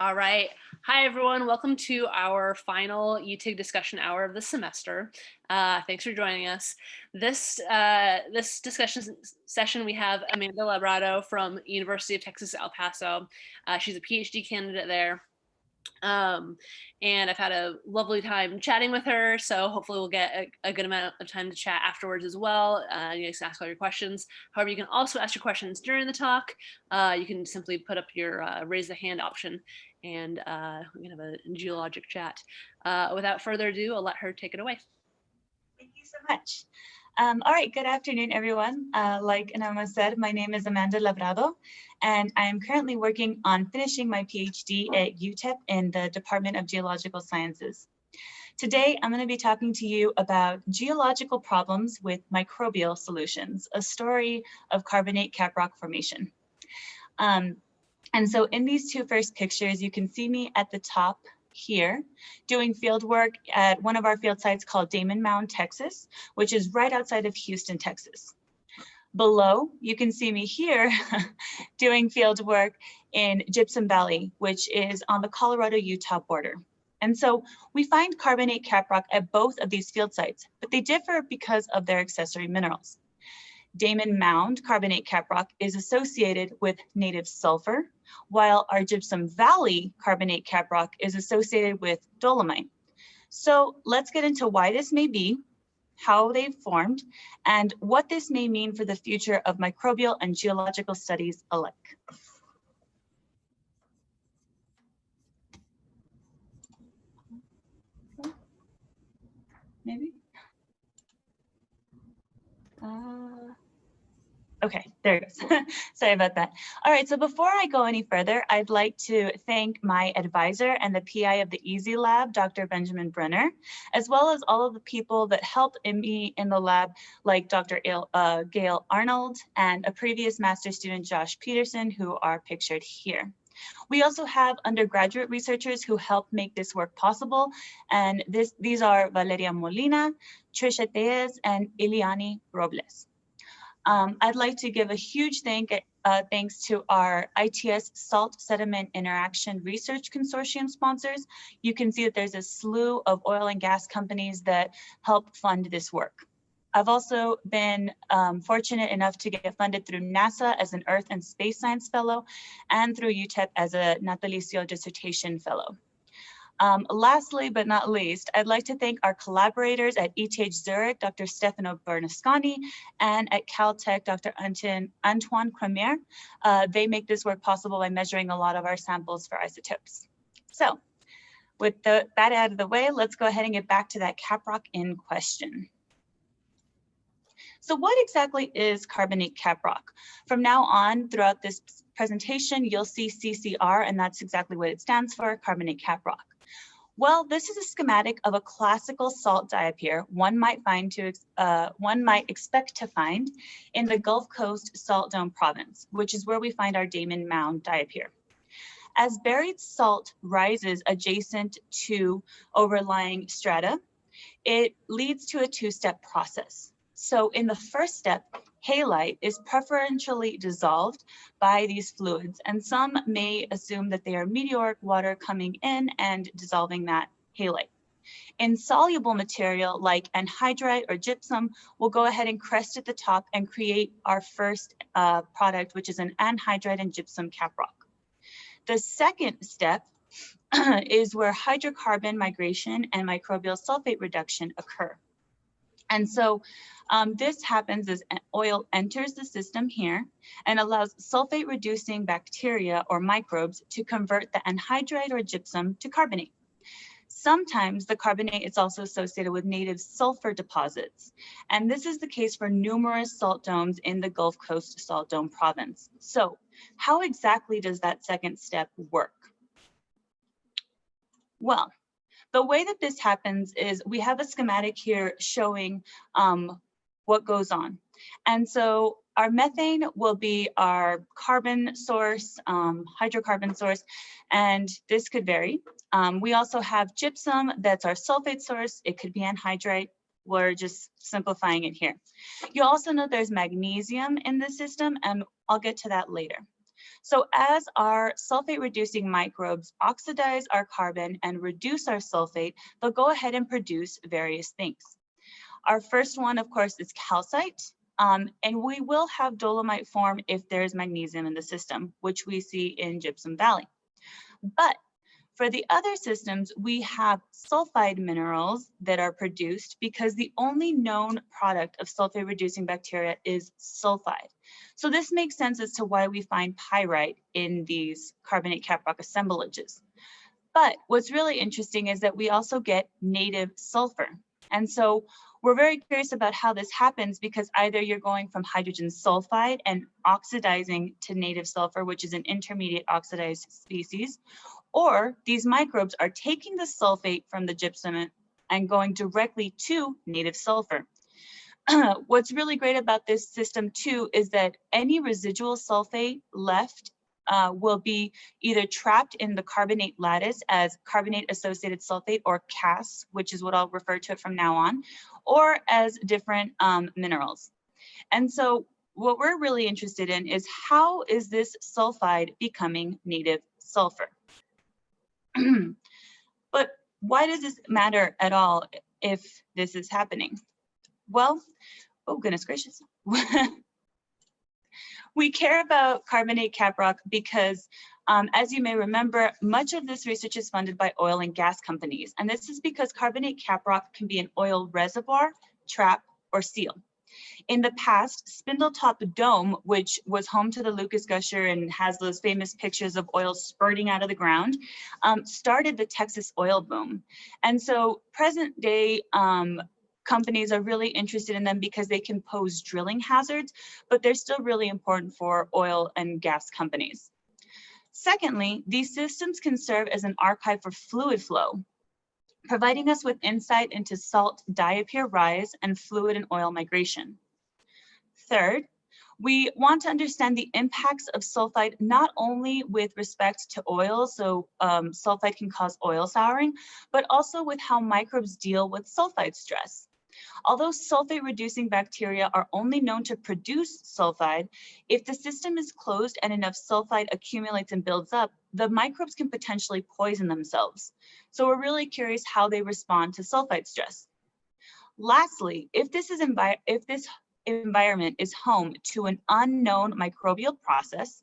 All right. Hi, everyone. Welcome to our final UTIG discussion hour of the semester. Thanks for joining us. This discussion session, we have Amanda Labrado from University of Texas, El Paso. She's a PhD candidate there. And I've had a lovely time chatting with her, so hopefully we'll get a good amount of time to chat afterwards as well. You guys can ask all your questions. However, you can also ask your questions during the talk. You can simply put up your raise the hand option, and we can have a geologic chat. Without further ado, I'll let her take it away. Thank you so much. All right, good afternoon, everyone. Like Anama said, my name is Amanda Labrado, and I am currently working on finishing my PhD at UTEP in the Department of Geological Sciences. Today, I'm going to be talking to you about geological problems with microbial solutions, a story of carbonate caprock formation. And so in these two first pictures, you can see me at the top here doing field work at one of our field sites called Damon Mound, Texas, which is right outside of Houston, Texas. Below, you can see me here doing field work in Gypsum Valley, which is on the Colorado-Utah border. And so we find carbonate caprock at both of these field sites, but they differ because of their accessory minerals. Damon Mound carbonate caprock is associated with native sulfur, while our Gypsum Valley carbonate caprock is associated with dolomite. So let's get into why this may be, how they've formed, and what this may mean for the future of microbial and geological studies alike. Maybe? Okay, there it goes. Sorry about that. All right, so before I go any further, I'd like to thank my advisor and the PI of the EASY Lab, Dr. Benjamin Brenner, as well as all of the people that helped me in the lab, like Dr. Gail Arnold and a previous master student, Josh Peterson, who are pictured here. We also have undergraduate researchers who help make this work possible, and these are Valeria Molina, Trisha Tellez, and Iliani Robles. I'd like to give a huge thanks to our ITS Salt Sediment Interaction Research Consortium sponsors. You can see that there's a slew of oil and gas companies that help fund this work. I've also been fortunate enough to get funded through NASA as an Earth and Space Science Fellow and through UTEP as a Natalicio Dissertation Fellow. Lastly, but not least, I'd like to thank our collaborators at ETH Zurich, Dr. Stefano Bernasconi, and at Caltech, Dr. Antoine Cremer. They make this work possible by measuring a lot of our samples for isotopes. So with that out of the way, let's go ahead and get back to that caprock in question. So what exactly is carbonate caprock? From now on, throughout this presentation, you'll see CCR, and that's exactly what it stands for, carbonate caprock. Well, this is a schematic of a classical salt diapir one might expect to find in the Gulf Coast Salt Dome province, which is where we find our Damon Mound diapir. As buried salt rises adjacent to overlying strata, it leads to a two-step process. So in the first step, halite is preferentially dissolved by these fluids, and some may assume that they are meteoric water coming in and dissolving that halite. Insoluble material like anhydrite or gypsum will go ahead and crest at the top and create our first product, which is an anhydrite and gypsum caprock. The second step is where hydrocarbon migration and microbial sulfate reduction occur. And so this happens as oil enters the system here and allows sulfate reducing bacteria or microbes to convert the anhydrite or gypsum to carbonate. Sometimes the carbonate is also associated with native sulfur deposits. And this is the case for numerous salt domes in the Gulf Coast Salt Dome province. So how exactly does that second step work? Well, the way that this happens is we have a schematic here showing what goes on. And so our methane will be our carbon source, hydrocarbon source, and this could vary. We also have gypsum, that's our sulfate source. It could be anhydrite. We're just simplifying it here. You also know there's magnesium in the system, and I'll get to that later. So as our sulfate-reducing microbes oxidize our carbon and reduce our sulfate, they'll go ahead and produce various things. Our first one, of course, is calcite. And we will have dolomite form if there's magnesium in the system, which we see in Gypsum Valley. But for the other systems, we have sulfide minerals that are produced because the only known product of sulfate-reducing bacteria is sulfide. So this makes sense as to why we find pyrite in these carbonate caprock assemblages. But what's really interesting is that we also get native sulfur. And so we're very curious about how this happens because either you're going from hydrogen sulfide and oxidizing to native sulfur, which is an intermediate oxidized species, or these microbes are taking the sulfate from the gypsum and going directly to native sulfur. What's really great about this system too is that any residual sulfate left will be either trapped in the carbonate lattice as carbonate associated sulfate, or CAS, which is what I'll refer to it from now on, or as different minerals. And so what we're really interested in is how is this sulfide becoming native sulfur? But why does this matter at all if this is happening? Well, oh goodness gracious. We care about carbonate caprock because, as you may remember, much of this research is funded by oil and gas companies. And this is because carbonate caprock can be an oil reservoir, trap, or seal. In the past, Spindletop Dome, which was home to the Lucas Gusher and has those famous pictures of oil spurting out of the ground, started the Texas oil boom. And so present day companies are really interested in them because they can pose drilling hazards, but they're still really important for oil and gas companies. Secondly, these systems can serve as an archive for fluid flow, providing us with insight into salt diapir rise and fluid and oil migration. Third, we want to understand the impacts of sulfide not only with respect to oil, so sulfide can cause oil souring, but also with how microbes deal with sulfide stress. Although sulfate-reducing bacteria are only known to produce sulfide, if the system is closed and enough sulfide accumulates and builds up, the microbes can potentially poison themselves. So we're really curious how they respond to sulfide stress. Lastly, if this environment is home to an unknown microbial process,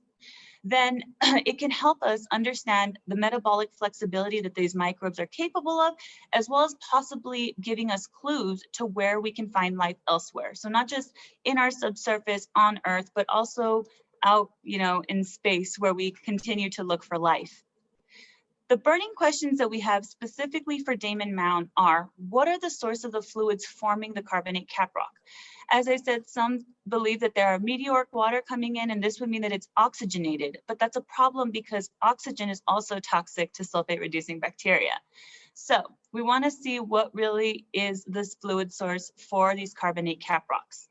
then it can help us understand the metabolic flexibility that these microbes are capable of, as well as possibly giving us clues to where we can find life elsewhere. So not just in our subsurface on Earth, but also out, in space where we continue to look for life. The burning questions that we have specifically for Damon Mound are, what are the source of the fluids forming the carbonate caprock? As I said, some believe that there are meteoric water coming in, and this would mean that it's oxygenated, but that's a problem because oxygen is also toxic to sulfate-reducing bacteria. So we want to see what really is this fluid source for these carbonate caprocks.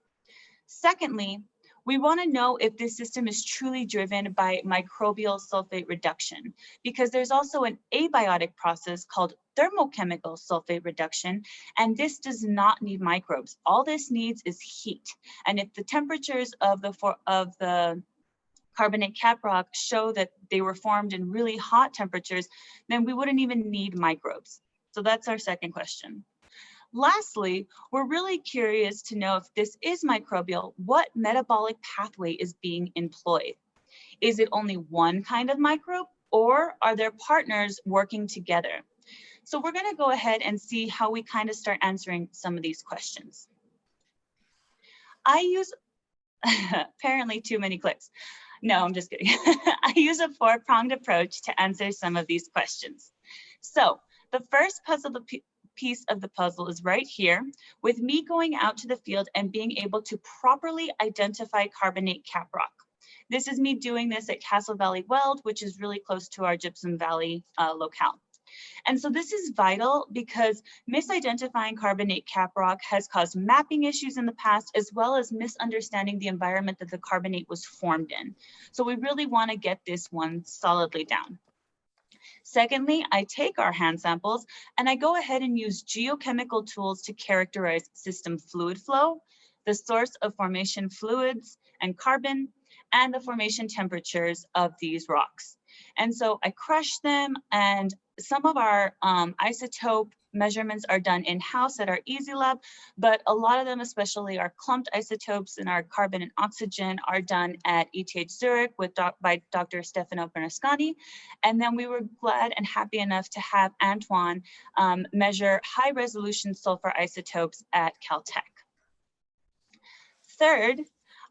Secondly, we want to know if this system is truly driven by microbial sulfate reduction, because there's also an abiotic process called thermochemical sulfate reduction, and this does not need microbes. All this needs is heat. And if the temperatures of the carbonate caprock show that they were formed in really hot temperatures, then we wouldn't even need microbes. So that's our second question. Lastly, we're really curious to know if this is microbial, what metabolic pathway is being employed? Is it only one kind of microbe, or are there partners working together? So we're going to go ahead and see how we kind of start answering some of these questions. I use, apparently too many clicks. No, I'm just kidding. I use a four-pronged approach to answer some of these questions. So the first piece of the puzzle is right here, with me going out to the field and being able to properly identify carbonate caprock. This is me doing this at Castle Valley Weld, which is really close to our Gypsum Valley locale. And so this is vital because misidentifying carbonate caprock has caused mapping issues in the past, as well as misunderstanding the environment that the carbonate was formed in. So we really want to get this one solidly down. Secondly, I take our hand samples and I go ahead and use geochemical tools to characterize system fluid flow, the source of formation fluids and carbon, and the formation temperatures of these rocks. And so I crushed them, and some of our isotope measurements are done in-house at our EASY lab, but a lot of them, especially our clumped isotopes and our carbon and oxygen, are done at UTIG Zurich by Dr. Stefano Bernasconi. And then we were glad and happy enough to have Antoine measure high resolution sulfur isotopes at Caltech. Third,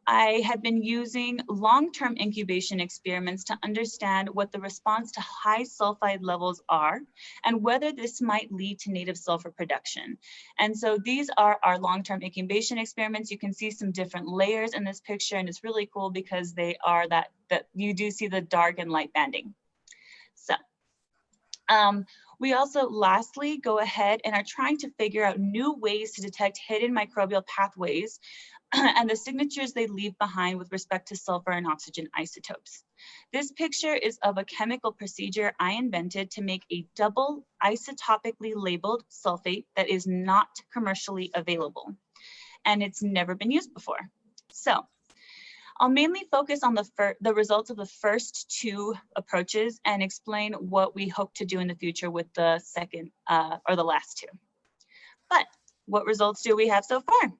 I have been using long-term incubation experiments to understand what the response to high sulfide levels are and whether this might lead to native sulfur production. And so these are our long-term incubation experiments. You can see some different layers in this picture, and it's really cool because they are that you do see the dark and light banding. So we also lastly go ahead and are trying to figure out new ways to detect hidden microbial pathways and the signatures they leave behind with respect to sulfur and oxygen isotopes. This picture is of a chemical procedure I invented to make a double isotopically labeled sulfate that is not commercially available, and it's never been used before. So I'll mainly focus on the results of the first two approaches and explain what we hope to do in the future with the second or the last two. But what results do we have so far?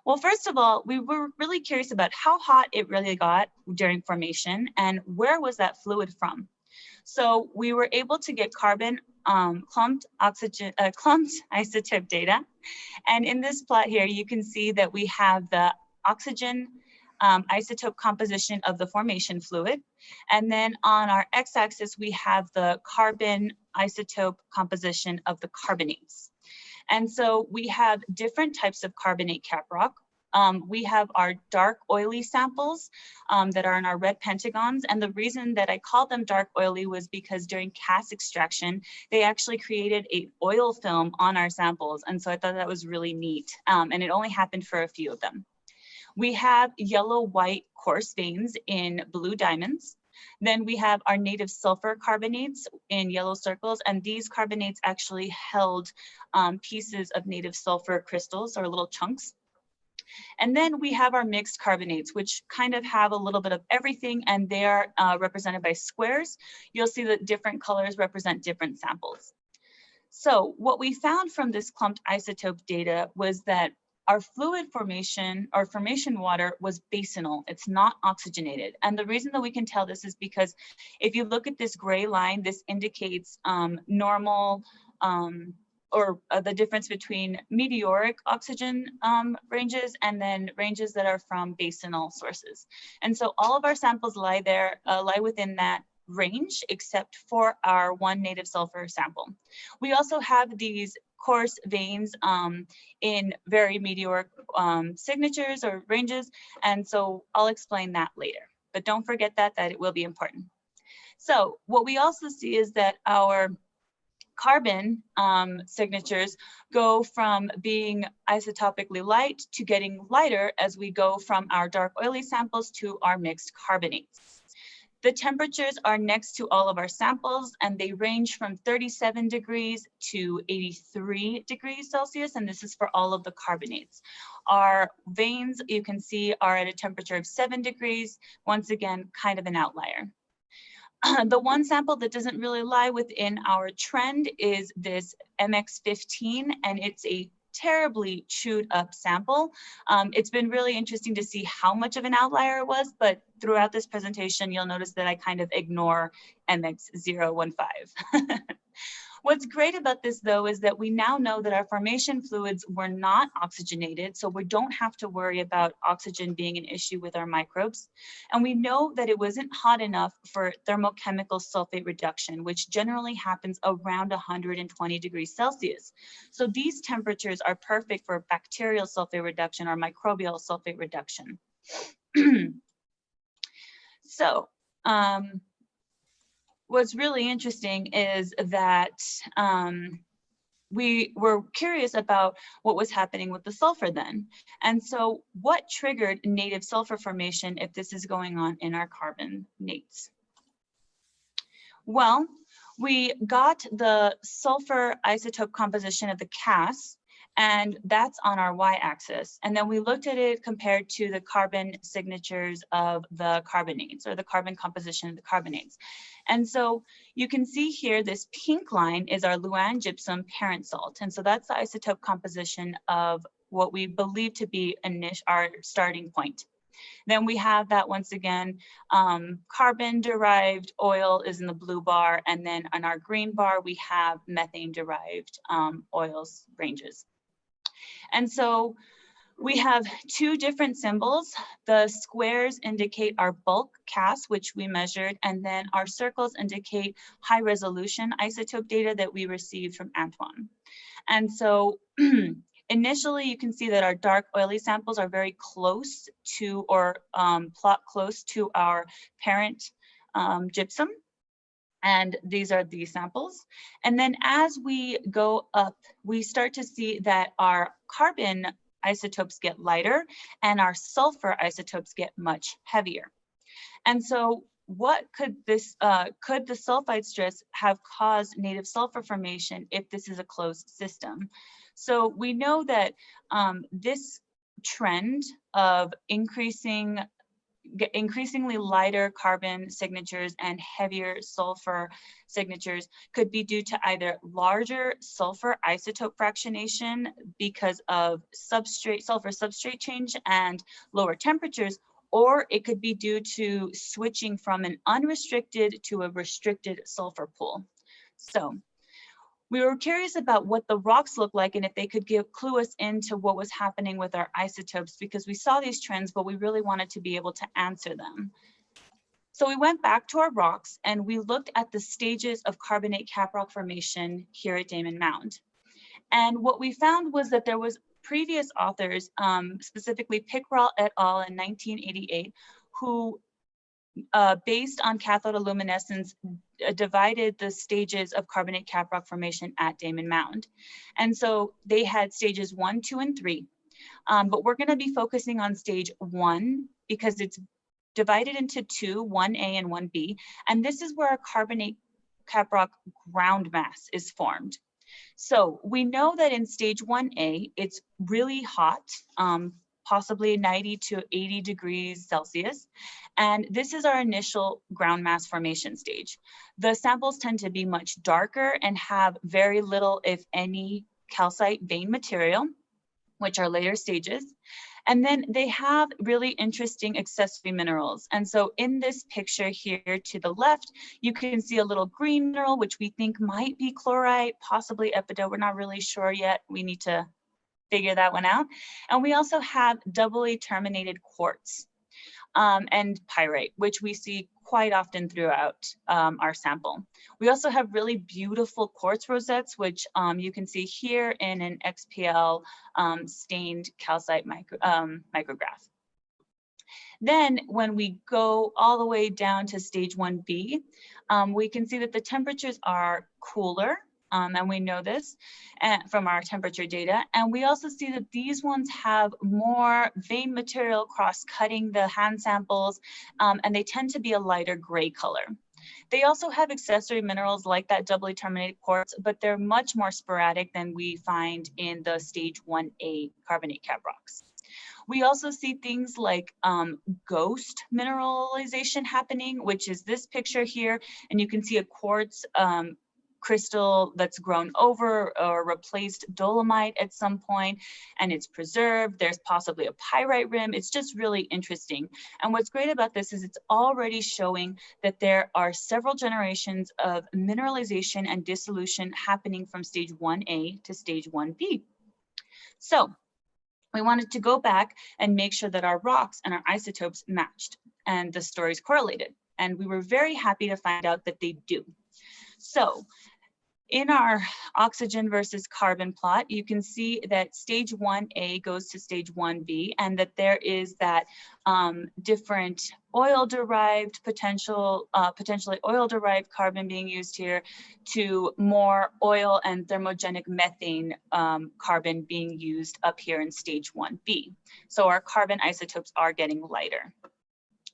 Well, first of all, we were really curious about how hot it really got during formation and where was that fluid from. So we were able to get carbon clumped isotope data. And in this plot here, you can see that we have the oxygen isotope composition of the formation fluid. And then on our x-axis, we have the carbon isotope composition of the carbonates. And so we have different types of carbonate caprock. We have our dark oily samples that are in our red pentagons. And the reason that I called them dark oily was because during cast extraction, they actually created an oil film on our samples. And so I thought that was really neat. And it only happened for a few of them. We have yellow-white coarse veins in blue diamonds. Then we have our native sulfur carbonates in yellow circles, and these carbonates actually held pieces of native sulfur crystals or little chunks. And then we have our mixed carbonates, which kind of have a little bit of everything, and they are represented by squares. You'll see that different colors represent different samples. So what we found from this clumped isotope data was that our fluid formation, our formation water, was basinal. It's not oxygenated. And the reason that we can tell this is because if you look at this gray line, this indicates normal or the difference between meteoric oxygen ranges and then ranges that are from basinal sources. And so all of our samples lie within that range, except for our one native sulfur sample. We also have these coarse veins in very meteoric signatures or ranges, and so I'll explain that later. But don't forget that it will be important. So what we also see is that our carbon signatures go from being isotopically light to getting lighter as we go from our dark oily samples to our mixed carbonates. The temperatures are next to all of our samples, and they range from 37 degrees to 83 degrees Celsius, and this is for all of the carbonates. Our veins, you can see, are at a temperature of 7 degrees, once again, kind of an outlier. The one sample that doesn't really lie within our trend is this MX15, and it's a terribly chewed up sample. It's been really interesting to see how much of an outlier it was, but throughout this presentation, you'll notice that I kind of ignore MX015. What's great about this, though, is that we now know that our formation fluids were not oxygenated, so we don't have to worry about oxygen being an issue with our microbes. And we know that it wasn't hot enough for thermochemical sulfate reduction, which generally happens around 120 degrees Celsius. So these temperatures are perfect for bacterial sulfate reduction or microbial sulfate reduction. So, what's really interesting is that we were curious about what was happening with the sulfur then. And so what triggered native sulfur formation if this is going on in our carbonates? Well, we got the sulfur isotope composition of the CAS, And that's on our y-axis. And then we looked at it compared to the carbon signatures of the carbonates, or the carbon composition of the carbonates. And so you can see here, this pink line is our Luan gypsum parent salt. And so that's the isotope composition of what we believe to be our starting point. Then we have that once again, carbon-derived oil is in the blue bar, and then on our green bar, we have methane-derived oils ranges. And so we have two different symbols. The squares indicate our bulk CAS, which we measured, and then our circles indicate high resolution isotope data that we received from Antoine. And so initially, you can see that our dark oily samples are very close to, or plot close to our parent gypsum. And these are the samples. And then as we go up, we start to see that our carbon isotopes get lighter and our sulfur isotopes get much heavier. And so what could this, could the sulfide stress have caused native sulfur formation if this is a closed system? So we know that this trend of increasingly lighter carbon signatures and heavier sulfur signatures could be due to either larger sulfur isotope fractionation because of sulfur substrate change and lower temperatures, or it could be due to switching from an unrestricted to a restricted sulfur pool. So we were curious about what the rocks look like and if they could clue us into what was happening with our isotopes, because we saw these trends, but we really wanted to be able to answer them. So we went back to our rocks and we looked at the stages of carbonate caprock formation here at Damon Mound. And what we found was that there was previous authors, specifically Pickrell et al. In 1988, who based on cathodoluminescence, divided the stages of carbonate caprock formation at Damon Mound. And so they had stages 1, 2, and 3. But we're going to be focusing on stage 1 because it's divided into 2, 1A and 1B. And this is where a carbonate caprock ground mass is formed. So we know that in stage 1A, it's really hot, possibly 90 to 80 degrees Celsius. And this is our initial ground mass formation stage. The samples tend to be much darker and have very little, if any, calcite vein material, which are later stages. And then they have really interesting accessory minerals. And so in this picture here to the left, you can see a little green mineral, which we think might be chlorite, possibly epidote. We're not really sure yet. We need to figure that one out. And we also have doubly terminated quartz and pyrite, which we see quite often throughout our sample. We also have really beautiful quartz rosettes, which you can see here in an XPL stained calcite micrograph. Then when we go all the way down to stage 1B, we can see that the temperatures are cooler. And we know this from our temperature data. And we also see that these ones have more vein material cross-cutting the hand samples, and they tend to be a lighter gray color. They also have accessory minerals like that doubly terminated quartz, but they're much more sporadic than we find in the stage 1A carbonate caprocks. We also see things like ghost mineralization happening, which is this picture here. And you can see a quartz crystal that's grown over or replaced dolomite at some point, and it's preserved. There's possibly a pyrite rim. It's just really interesting. And what's great about this is it's already showing that there are several generations of mineralization and dissolution happening from stage 1A to stage 1B. So we wanted to go back and make sure that our rocks and our isotopes matched and the stories correlated. And we were very happy to find out that they do. So in our oxygen versus carbon plot, you can see that stage 1A goes to stage 1B, and that there is that different oil-derived potentially oil-derived carbon being used here to more oil and thermogenic methane carbon being used up here in stage 1B. So our carbon isotopes are getting lighter.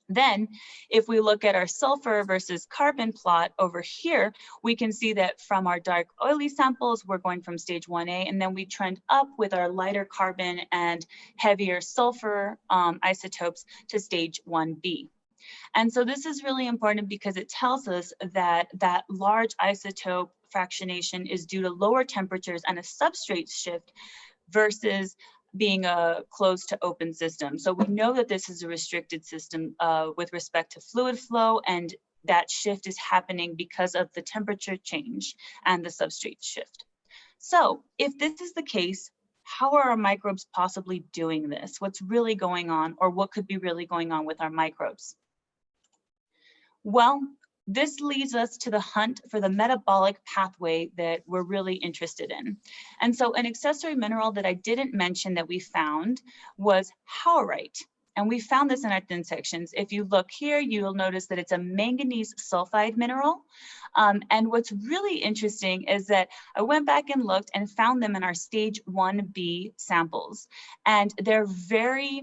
Then, if we look at our sulfur versus carbon plot over here, we can see that from our dark oily samples, we're going from stage 1A, and then we trend up with our lighter carbon and heavier sulfur isotopes to stage 1B. And so this is really important because it tells us that that large isotope fractionation is due to lower temperatures and a substrate shift versus being a closed to open system. So we know that this is a restricted system with respect to fluid flow, and that shift is happening because of the temperature change and the substrate shift. So if this is the case, how are our microbes possibly doing this? What's really going on, or what could be really going on with our microbes? Well, this leads us to the hunt for the metabolic pathway that we're really interested in. And so an accessory mineral that I didn't mention that we found was howrite. And we found this in our thin sections. If you look here, you'll notice that it's a manganese sulfide mineral. And what's really interesting is that I went back and looked and found them in our stage 1B samples. And they're very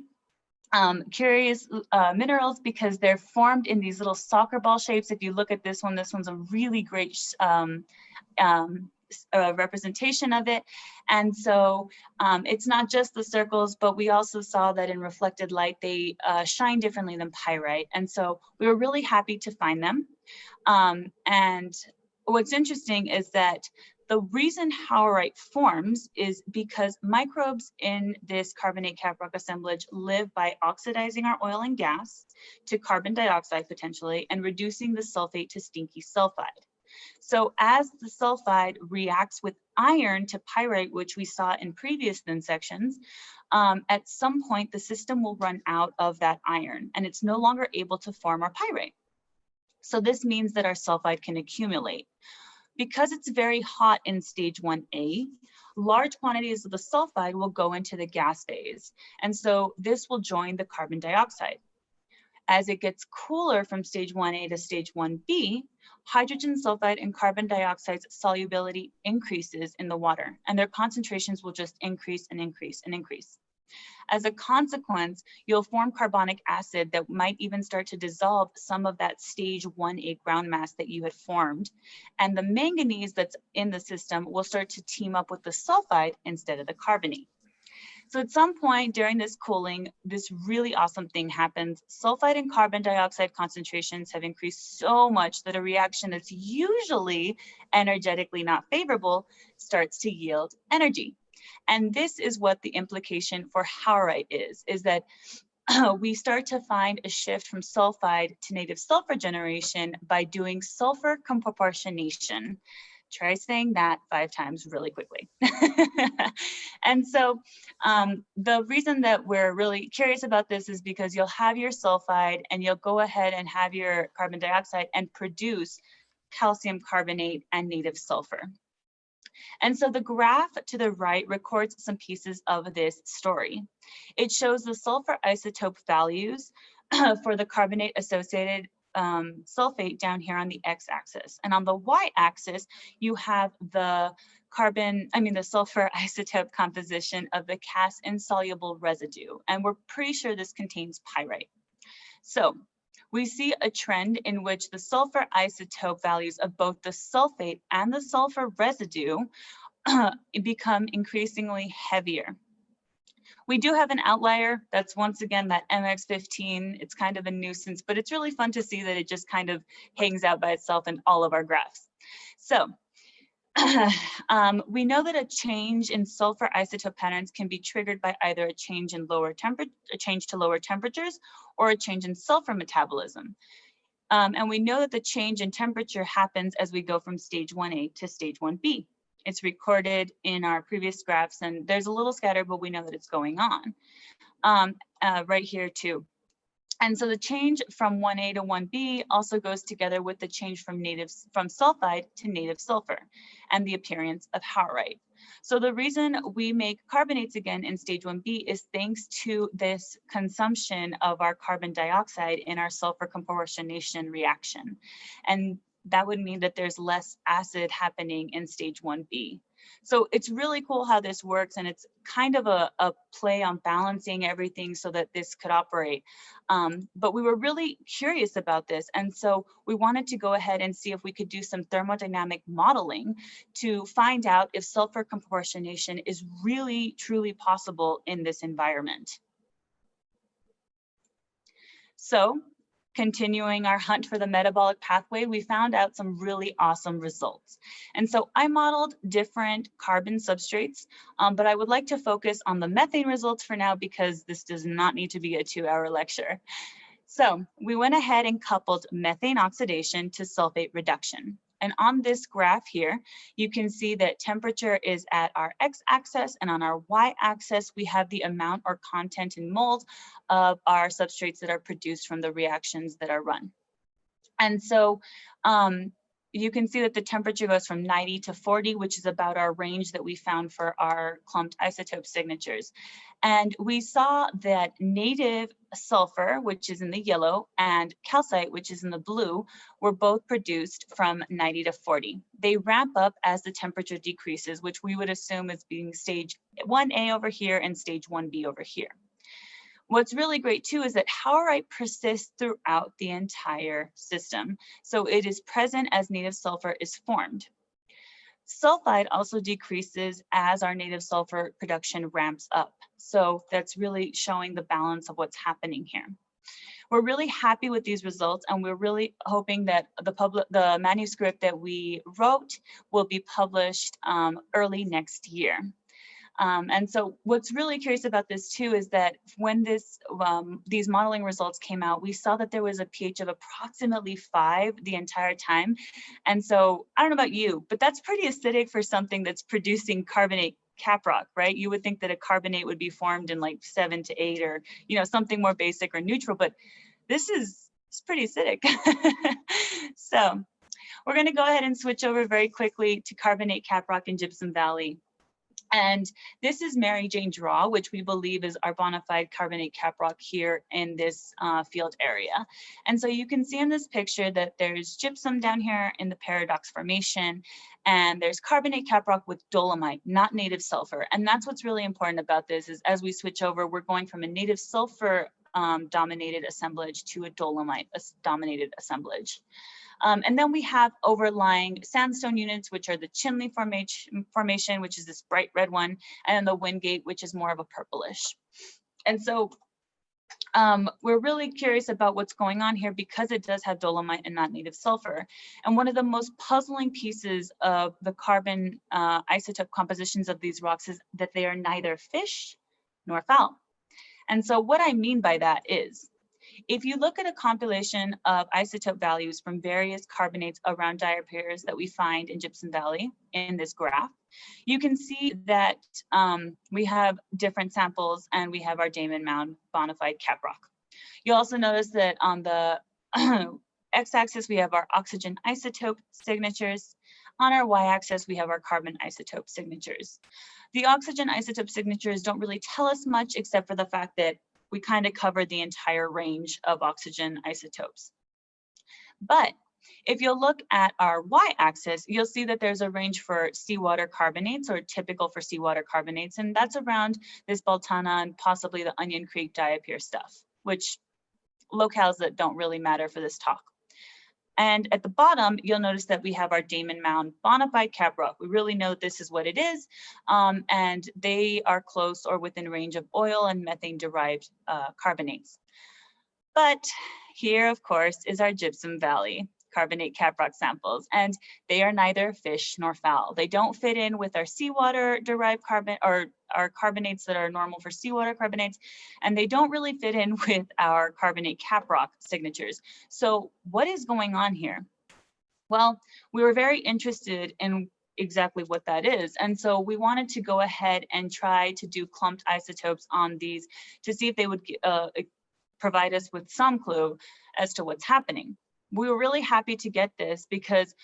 curious minerals because they're formed in these little soccer ball shapes. If you look at this one's a really great representation of it. And so it's not just the circles, but we also saw that in reflected light, they shine differently than pyrite. And so we were really happy to find them. And what's interesting is that the reason howrite forms is because microbes in this carbonate caprock assemblage live by oxidizing our oil and gas to carbon dioxide potentially and reducing the sulfate to stinky sulfide. So as the sulfide reacts with iron to pyrite, which we saw in previous thin sections, at some point the system will run out of that iron and it's no longer able to form our pyrite. So this means that our sulfide can accumulate. Because it's very hot in stage 1A, large quantities of the sulfide will go into the gas phase. And so this will join the carbon dioxide. As it gets cooler from stage 1A to stage 1B, hydrogen sulfide and carbon dioxide's solubility increases in the water, and their concentrations will just increase and increase and increase. As a consequence, you'll form carbonic acid that might even start to dissolve some of that stage 1A ground mass that you had formed. And the manganese that's in the system will start to team up with the sulfide instead of the carbonate. So at some point during this cooling, this really awesome thing happens. Sulfide and carbon dioxide concentrations have increased so much that a reaction that's usually energetically not favorable starts to yield energy. And this is what the implication for howrite is that we start to find a shift from sulfide to native sulfur generation by doing sulfur comproportionation. Try saying that 5 times really quickly. And so the reason that we're really curious about this is because you'll have your sulfide and you'll go ahead and have your carbon dioxide and produce calcium carbonate and native sulfur. And so the graph to the right records some pieces of this story. It shows the sulfur isotope values for the carbonate associated sulfate down here on the x-axis. And on the y-axis, you have the sulfur isotope composition of the Cas insoluble residue. And we're pretty sure this contains pyrite. So we see a trend in which the sulfur isotope values of both the sulfate and the sulfur residue become increasingly heavier. We do have an outlier. That's once again that MX15. It's kind of a nuisance, but it's really fun to see that it just kind of hangs out by itself in all of our graphs. So we know that a change in sulfur isotope patterns can be triggered by either a change to lower temperatures or a change in sulfur metabolism. And we know that the change in temperature happens as we go from stage 1A to stage 1B. It's recorded in our previous graphs, and there's a little scatter, but we know that it's going on right here too. And so the change from 1A to 1B also goes together with the change from sulfide to native sulfur and the appearance of howrite. So the reason we make carbonates again in stage 1B is thanks to this consumption of our carbon dioxide in our sulfur comproportionation reaction. And that would mean that there's less acid happening in stage 1B. So it's really cool how this works, and it's kind of a play on balancing everything so that this could operate. But we were really curious about this, and so we wanted to go ahead and see if we could do some thermodynamic modeling to find out if sulfur proportionation is really truly possible in this environment. So, continuing our hunt for the metabolic pathway, we found out some really awesome results. And so I modeled different carbon substrates, but I would like to focus on the methane results for now because this does not need to be a 2-hour lecture. So we went ahead and coupled methane oxidation to sulfate reduction. And on this graph here, you can see that temperature is at our x-axis, and on our y-axis, we have the amount or content in moles of our substrates that are produced from the reactions that are run. And so you can see that the temperature goes from 90 to 40, which is about our range that we found for our clumped isotope signatures. And we saw that native sulfur, which is in the yellow, and calcite, which is in the blue, were both produced from 90 to 40. They ramp up as the temperature decreases, which we would assume as being stage 1A over here and stage 1B over here. What's really great too is that haurite persists throughout the entire system. So it is present as native sulfur is formed. Sulfide also decreases as our native sulfur production ramps up. So that's really showing the balance of what's happening here. We're really happy with these results, and we're really hoping that the manuscript that we wrote will be published early next year. And so what's really curious about this too is that when these modeling results came out, we saw that there was a pH of approximately 5 the entire time. And so I don't know about you, but that's pretty acidic for something that's producing carbonate caprock, right? You would think that a carbonate would be formed in like 7 to 8 or, you know, something more basic or neutral, but this is pretty acidic. So we're going to go ahead and switch over very quickly to carbonate caprock in Gypsum Valley. And this is Mary Jane Draw, which we believe is our bona fide carbonate caprock here in this field area. And so you can see in this picture that there's gypsum down here in the paradox formation, and there's carbonate caprock with dolomite, not native sulfur. And that's what's really important about this is as we switch over, we're going from a native sulfur dominated assemblage to a dolomite dominated assemblage. And then we have overlying sandstone units, which are the Chinley formation, which is this bright red one, and then the Wingate, which is more of a purplish. And so we're really curious about what's going on here because it does have dolomite and not native sulfur. And one of the most puzzling pieces of the carbon isotope compositions of these rocks is that they are neither fish nor fowl. And so what I mean by that is, if you look at a compilation of isotope values from various carbonates around diapirs that we find in Gypsum Valley in this graph, you can see that we have different samples and we have our Damon Mound bona fide caprock. You'll also notice that on the x-axis, we have our oxygen isotope signatures. On our y-axis, we have our carbon isotope signatures. The oxygen isotope signatures don't really tell us much except for the fact that we kind of cover the entire range of oxygen isotopes. But if you'll look at our y-axis, you'll see that there's a range for seawater carbonates, or typical for seawater carbonates, and that's around this Baltana and possibly the Onion Creek diapir stuff, which locales that don't really matter for this talk. And at the bottom, you'll notice that we have our Damon Mound bona fide caprock. We really know this is what it is, and they are close or within range of oil and methane-derived carbonates. But here, of course, is our Gypsum Valley carbonate caprock samples, and they are neither fish nor fowl. They don't fit in with our seawater-derived carbon or our carbonates that are normal for seawater carbonates, and they don't really fit in with our carbonate caprock signatures. So what is going on here? Well, we were very interested in exactly what that is. And so we wanted to go ahead and try to do clumped isotopes on these to see if they would provide us with some clue as to what's happening. We were really happy to get this because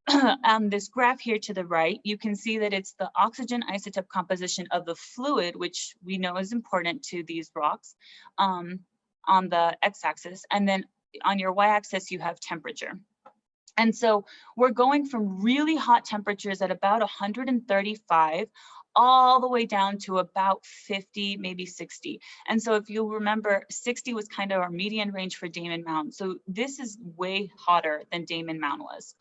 on this graph here to the right, you can see that it's the oxygen isotope composition of the fluid, which we know is important to these rocks, on the x-axis. And then on your y-axis, you have temperature. And so we're going from really hot temperatures at about 135 all the way down to about 50, maybe 60. And so if you remember, 60 was kind of our median range for Damon Mound. So this is way hotter than Damon Mound was.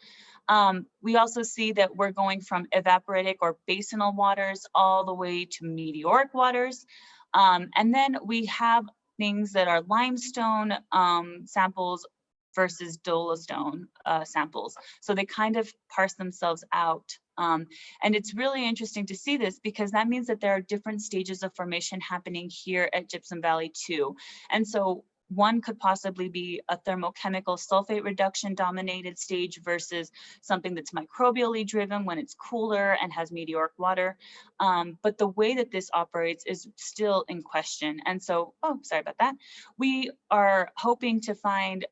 We also see that we're going from evaporitic or basinal waters all the way to meteoric waters. And then we have things that are limestone samples versus dolostone samples. So they kind of parse themselves out. And it's really interesting to see this because that means that there are different stages of formation happening here at Gypsum Valley too. And so one could possibly be a thermochemical sulfate reduction dominated stage versus something that's microbially driven when it's cooler and has meteoric water. But the way that this operates is still in question. And so, oh, sorry about that. We are hoping to find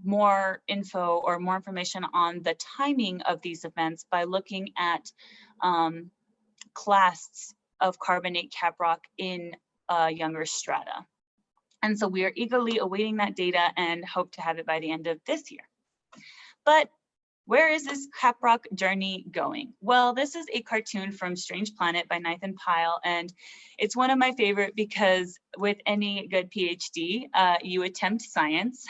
more info or more information on the timing of these events by looking at clasts of carbonate caprock in younger strata. And so we are eagerly awaiting that data and hope to have it by the end of this year. But where is this caprock journey going? Well, this is a cartoon from Strange Planet by Nathan Pyle, and it's one of my favorite because with any good PhD, you attempt science.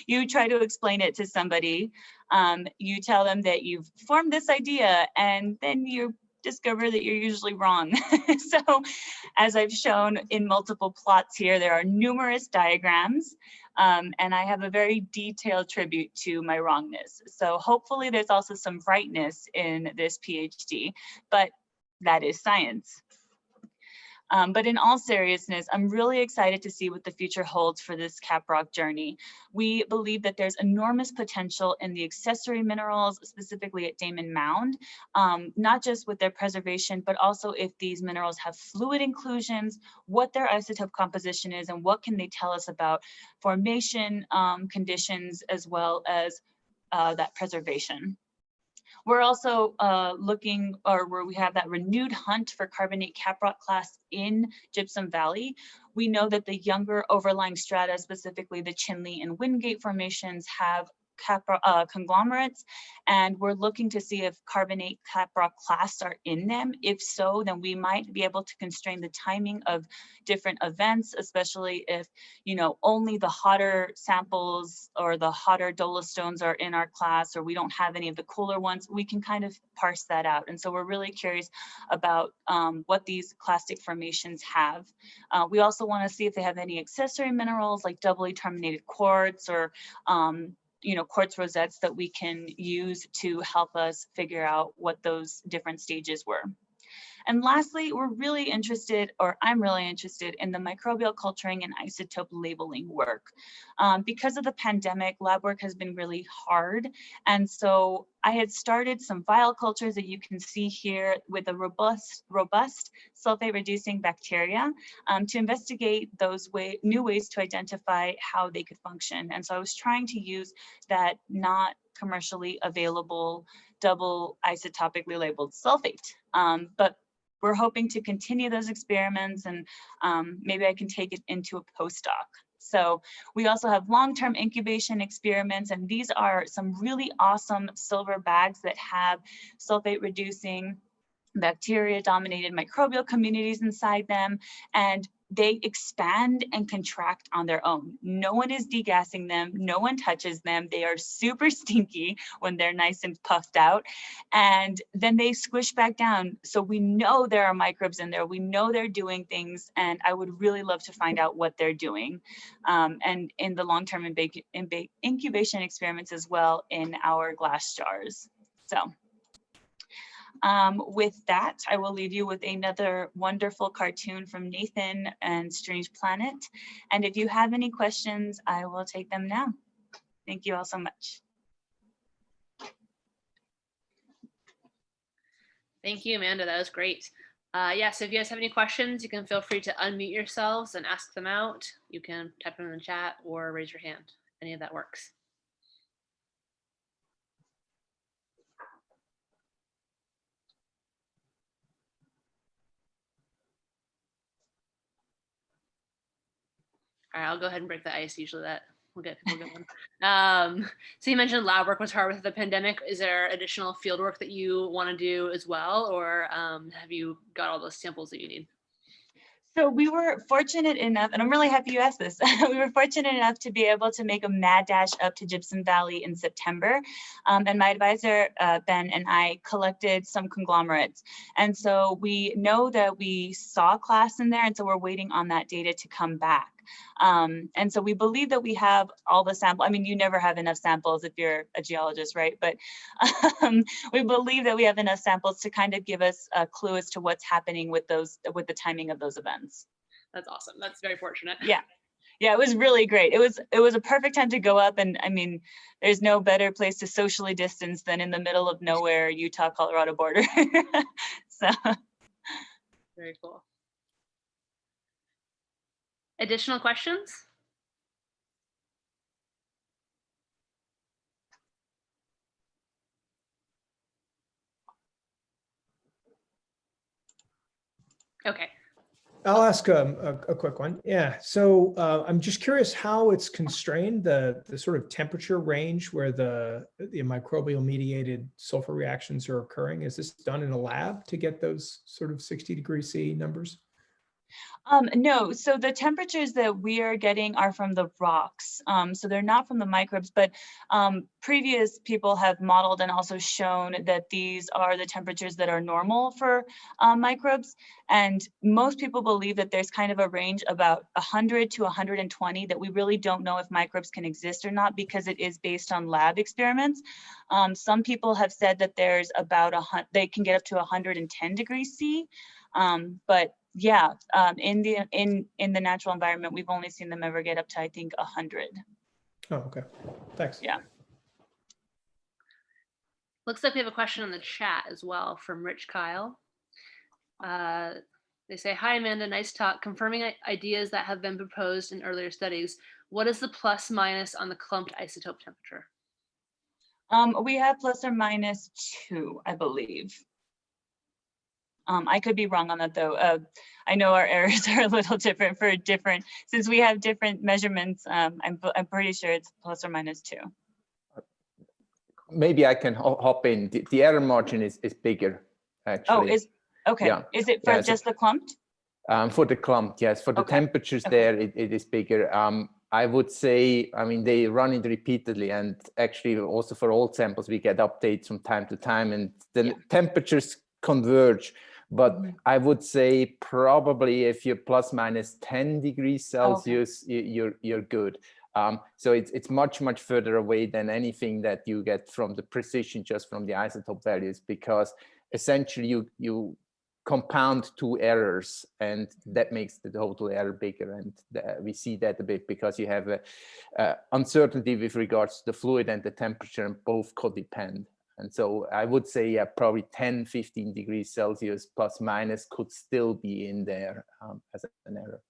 You try to explain it to somebody. You tell them that you've formed this idea, and then you discover that you're usually wrong. So as I've shown in multiple plots here, there are numerous diagrams, and I have a very detailed tribute to my wrongness. So hopefully there's also some rightness in this PhD, but that is science. But in all seriousness, I'm really excited to see what the future holds for this caprock journey. We believe that there's enormous potential in the accessory minerals, specifically at Damon Mound, not just with their preservation, but also if these minerals have fluid inclusions, what their isotope composition is, and what can they tell us about formation conditions, as well as that preservation. We're also looking, or where we have that renewed hunt for carbonate caprock clasts in Gypsum Valley. We know that the younger overlying strata, specifically the Chinle and Wingate formations, have conglomerates, and we're looking to see if carbonate caprock clasts are in them. If so, then we might be able to constrain the timing of different events, especially if, you know, only the hotter samples or the hotter dolostones are in our class, or we don't have any of the cooler ones. We can kind of parse that out. And so we're really curious about what these clastic formations have. We also want to see if they have any accessory minerals like doubly terminated quartz or you know, quartz rosettes that we can use to help us figure out what those different stages were. And lastly, we're really interested, or I'm really interested in the microbial culturing and isotope labeling work. Because of the pandemic, lab work has been really hard. And so I had started some vial cultures that you can see here with a robust sulfate reducing bacteria to investigate those new ways to identify how they could function. And so I was trying to use that not commercially available double isotopically labeled sulfate. But we're hoping to continue those experiments, and maybe I can take it into a postdoc. So we also have long-term incubation experiments, and these are some really awesome silver bags that have sulfate reducing bacteria dominated microbial communities inside them, and they expand and contract on their own. No one is degassing them, no one touches them. They are super stinky when they're nice and puffed out, and then they squish back down. So we know there are microbes in there, we know they're doing things, and I would really love to find out what they're doing. And in the long-term incubation experiments as well in our glass jars. So with that, I will leave you with another wonderful cartoon from Nathan and Strange Planet. And if you have any questions, I will take them now. Thank you all so much. Thank you, Amanda. That was great. Yeah, so if you guys have any questions, you can feel free to unmute yourselves and ask them out. You can type them in the chat or raise your hand. Any of that works. All right, I'll go ahead and break the ice. Usually that we'll get people going. So you mentioned lab work was hard with the pandemic. Is there additional field work that you want to do as well, or have you got all those samples that you need? So we were fortunate enough, and I'm really happy you asked this. We were fortunate enough to be able to make a mad dash up to Gypsum Valley in September. And my advisor, Ben, and I collected some conglomerates. And so we know that we saw class in there, and so we're waiting on that data to come back. And so we believe that we have all the sample. I mean, you never have enough samples if you're a geologist, right? But we believe that we have enough samples to kind of give us a clue as to what's happening with the timing of those events. That's awesome. That's very fortunate. Yeah. Yeah, it was really great. It was a perfect time to go up. And I mean, there's no better place to socially distance than in the middle of nowhere, Utah, Colorado border. So very cool. Additional questions? Okay. I'll ask a quick one. Yeah. So I'm just curious how it's constrained, the sort of temperature range where the microbial mediated sulfur reactions are occurring. Is this done in a lab to get those sort of 60°C numbers? No, so the temperatures that we are getting are from the rocks. So they're not from the microbes, but previous people have modeled and also shown that these are the temperatures that are normal for microbes. And most people believe that there's kind of a range about 100 to 120 that we really don't know if microbes can exist or not because it is based on lab experiments. Some people have said that there's about they can get up to 110°C, but yeah, in the natural environment, we've only seen them ever get up to, I think, 100. Oh, okay. Thanks. Yeah. Looks like we have a question in the chat as well from Rich Kyle. They say, hi, Amanda, nice talk. Confirming ideas that have been proposed in earlier studies. What is the plus minus on the clumped isotope temperature? We have plus or minus 2, I believe. I could be wrong on that though. I know our errors are a little different for different, since we have different measurements. I'm pretty sure it's plus or minus 2. Maybe I can hop in. The error margin is bigger, actually. Oh, okay. Yeah. Is it for just the clumped? For the clumped, yes. For the temperatures there, it is bigger. I would say, I mean, they run it repeatedly, and actually also for old samples, we get updates from time to time, and the temperatures converge. But I would say probably if you're plus minus 10°C, you're good. So it's much further away than anything that you get from the precision just from the isotope values, because essentially you compound 2 errors, and that makes the total error bigger. And we see that a bit because you have a uncertainty with regards to the fluid and the temperature, and both codepend. And so I would say, yeah, probably 10–15°C plus minus could still be in there as an error.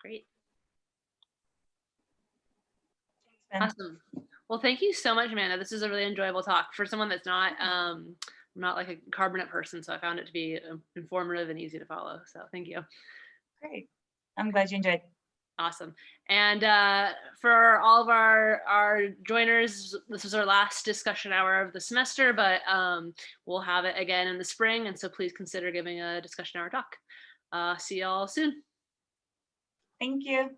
Great. Awesome. Well, thank you so much, Amanda. This is a really enjoyable talk for someone that's not, I'm not like a carbonate person, so I found it to be informative and easy to follow. So thank you. Great. I'm glad you enjoyed. Awesome. And for all of our joiners, this was our last discussion hour of the semester, but we'll have it again in the spring. And so please consider giving a discussion hour talk. See y'all soon. Thank you.